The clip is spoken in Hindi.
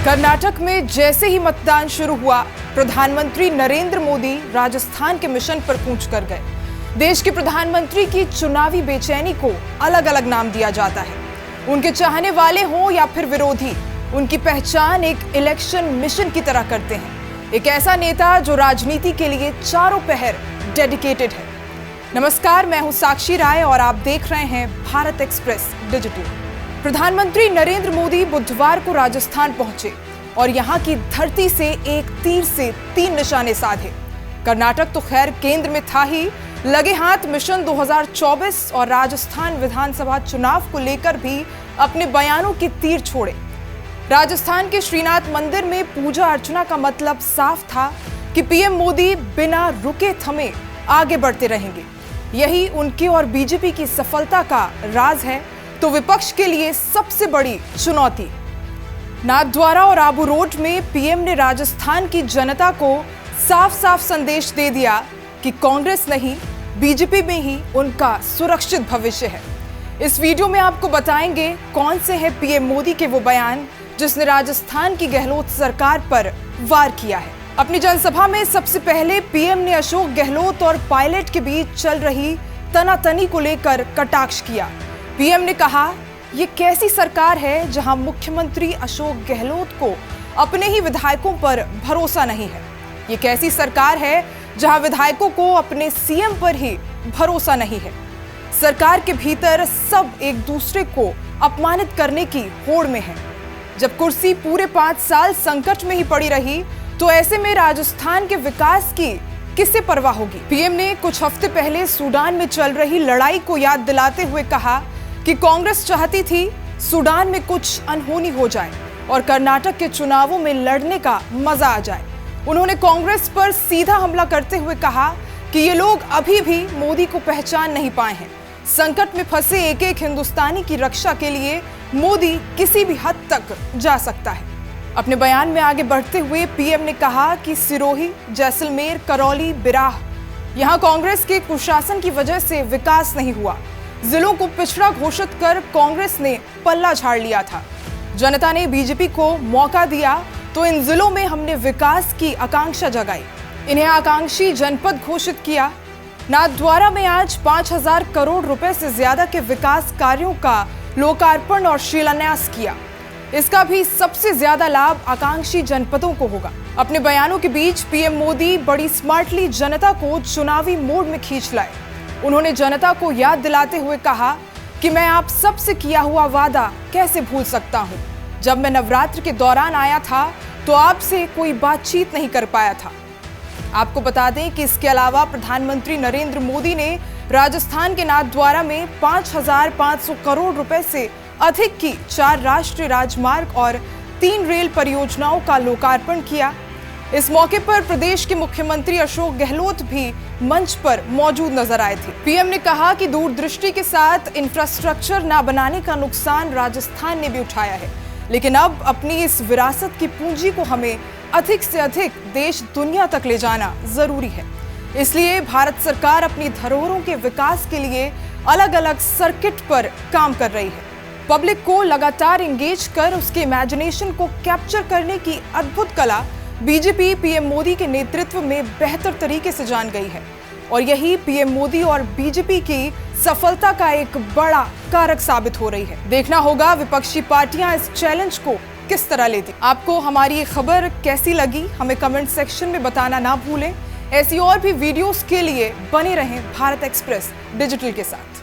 कर्नाटक में जैसे ही मतदान शुरू हुआ, प्रधानमंत्री नरेंद्र मोदी राजस्थान के मिशन पर कूच कर गए। देश के प्रधानमंत्री की चुनावी बेचैनी को अलग अलग नाम दिया जाता है। उनके चाहने वाले हों या फिर विरोधी, उनकी पहचान एक इलेक्शन मिशन की तरह करते हैं। एक ऐसा नेता जो राजनीति के लिए चारों पहर डेडिकेटेड है। नमस्कार, मैं हूं साक्षी राय और आप देख रहे हैं भारत एक्सप्रेस डिजिटल। प्रधानमंत्री नरेंद्र मोदी बुधवार को राजस्थान पहुंचे और यहां की धरती से एक तीर से 3 निशाने साधे। कर्नाटक तो खैर केंद्र में था ही, लगे हाथ मिशन 2024 और राजस्थान विधानसभा चुनाव को लेकर भी अपने बयानों के तीर छोड़े। राजस्थान के श्रीनाथ मंदिर में पूजा अर्चना का मतलब साफ था कि पीएम मोदी बिना रुके थमे आगे बढ़ते रहेंगे। यही उनके और बीजेपी की सफलता का राज है तो विपक्ष के लिए सबसे बड़ी चुनौती। नाथद्वारा और आबू रोड में पीएम ने राजस्थान की जनता को साफ साफ संदेश दे दिया कि कांग्रेस नहीं, बीजेपी में ही उनका सुरक्षित भविष्य है। इस वीडियो में आपको बताएंगे कौन से हैं पीएम मोदी के वो बयान जिसने राजस्थान की गहलोत सरकार पर वार किया है। अपनी जनसभा में सबसे पहले पीएम ने अशोक गहलोत और पायलट के बीच चल रही तनातनी को लेकर कटाक्ष किया। पीएम ने कहा, ये कैसी सरकार है जहां मुख्यमंत्री अशोक गहलोत को अपने ही विधायकों पर भरोसा नहीं है। ये कैसी सरकार है जहां विधायकों को अपने सीएम पर ही भरोसा नहीं है। सरकार के भीतर सब एक दूसरे को अपमानित करने की होड़ में है। जब कुर्सी पूरे 5 साल संकट में ही पड़ी रही तो ऐसे में राजस्थान के विकास की किसे परवाह होगी। पीएम ने कुछ हफ्ते पहले सूडान में चल रही लड़ाई को याद दिलाते हुए कहा कि कांग्रेस चाहती थी सूडान में कुछ अनहोनी हो जाए और कर्नाटक के चुनावों में लड़ने का मजा आ जाए। उन्होंने कांग्रेस पर सीधा हमला करते हुए कहा कि ये लोग अभी भी मोदी को पहचान नहीं पाए हैं। संकट में फंसे एक एक हिंदुस्तानी की रक्षा के लिए मोदी किसी भी हद तक जा सकता है। अपने बयान में आगे बढ़ते हुए पीएम ने कहा कि सिरोही, जैसलमेर, करौली, बिराह, यहां कांग्रेस के कुशासन की वजह से विकास नहीं हुआ। जिलों को पिछड़ा घोषित कर कांग्रेस ने पल्ला झाड़ लिया था। जनता ने बीजेपी को मौका दिया तो इन जिलों में हमने विकास की आकांक्षा जगाई, इन्हें आकांक्षी जनपद घोषित किया। नाथद्वारा में आज 5000 करोड़ रुपए से ज्यादा के विकास कार्यों का लोकार्पण और शिलान्यास किया। इसका भी सबसे ज्यादा लाभ आकांक्षी जनपदों को होगा। अपने बयानों के बीच पीएम मोदी बड़ी स्मार्टली जनता को चुनावी मोड में खींच लाए। उन्होंने जनता को याद दिलाते हुए कहा कि मैं आप सबसे किया हुआ वादा कैसे भूल सकता हूं। जब मैं नवरात्र के दौरान आया था तो आपसे कोई बातचीत नहीं कर पाया था। आपको बता दें कि इसके अलावा प्रधानमंत्री नरेंद्र मोदी ने राजस्थान के नाथद्वारा में 5500 करोड़ रुपए से अधिक की 4 राष्ट्रीय राजमार्ग और 3 रेल परियोजनाओं का लोकार्पण किया। इस मौके पर प्रदेश के मुख्यमंत्री अशोक गहलोत भी मंच पर मौजूद नजर आए थे। पीएम ने कहा कि दूरदृष्टि के साथ इंफ्रास्ट्रक्चर न बनाने का नुकसान राजस्थान ने भी उठाया है, लेकिन अब अपनी इस विरासत की पूंजी को हमें अधिक से अधिक देश दुनिया तक ले जाना जरूरी है। इसलिए भारत सरकार अपनी धरोहरों के विकास के लिए अलग अलग सर्किट पर काम कर रही है। पब्लिक को लगातार एंगेज कर उसके इमेजिनेशन को कैप्चर करने की अद्भुत कला बीजेपी पीएम मोदी के नेतृत्व में बेहतर तरीके से जान गई है और यही पीएम मोदी और बीजेपी की सफलता का एक बड़ा कारक साबित हो रही है। देखना होगा विपक्षी पार्टियां इस चैलेंज को किस तरह लेती। आपको हमारी ये खबर कैसी लगी हमें कमेंट सेक्शन में बताना ना भूलें। ऐसी और भी वीडियोस के लिए बने रहें भारत एक्सप्रेस डिजिटल के साथ।